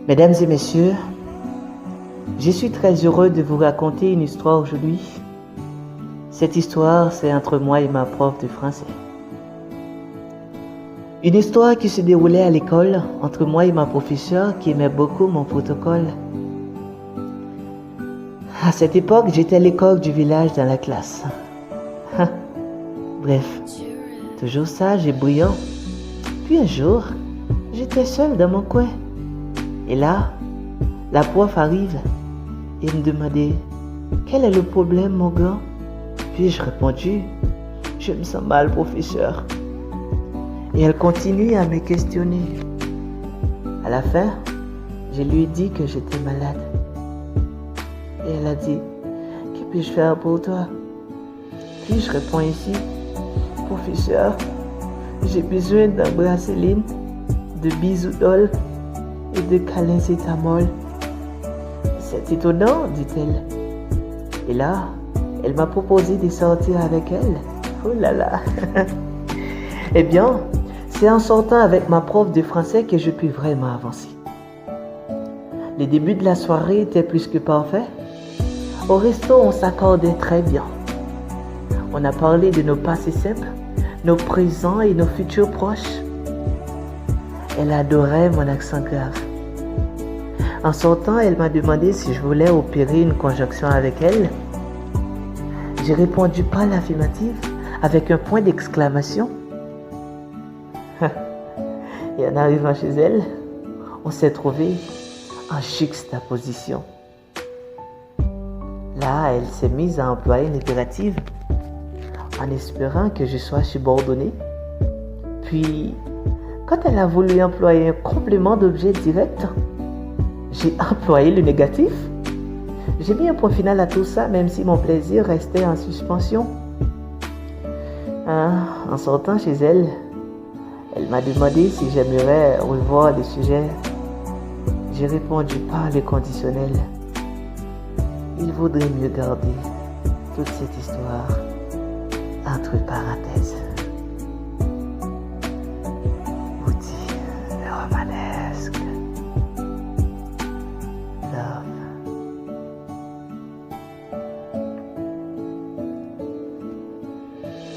Mesdames et messieurs, je suis très heureux de vous raconter une histoire aujourd'hui. Cette histoire, c'est entre moi et ma prof de français. Une histoire qui se déroulait à l'école entre moi et ma professeure qui aimait beaucoup mon protocole. À cette époque, j'étais l'école du village dans la classe. Bref, toujours sage et brillant. Puis un jour, j'étais seule dans mon coin. Et là, la prof arrive et me demandait « Quel est le problème, mon gars ?» Puis je répondis « Je me sens mal, professeur. » Et elle continue à me questionner. À la fin, je lui ai dit que j'étais malade. Et elle a dit « Que puis-je faire pour toi ?» Puis je réponds ici « Professeur, j'ai besoin d'un brasseline, de bisous-dol et de câlins-étamol. » C'est étonnant, dit-elle. Et là, elle m'a proposé de sortir avec elle. Oh là là. Eh bien, c'est en sortant avec ma prof de français que je puis vraiment avancer. Le début de la soirée était plus que parfait. Au resto, on s'accordait très bien. On a parlé de nos passés simples, nos présents et nos futurs proches. Elle adorait mon accent grave. En sortant, elle m'a demandé si je voulais opérer une conjonction avec elle. J'ai répondu par l'affirmative avec un point d'exclamation. Et en arrivant chez elle, on s'est trouvé en juxtaposition. Là, elle s'est mise à employer une impérative en espérant que je sois subordonné. Puis, quand elle a voulu employer un complément d'objet direct, j'ai employé le négatif. J'ai mis un point final à tout ça, même si mon plaisir restait en suspension. En sortant chez elle, elle m'a demandé si j'aimerais revoir le sujet. J'ai répondu par le conditionnel. Il vaudrait mieux garder toute cette histoire entre parenthèses. Outil romanesque.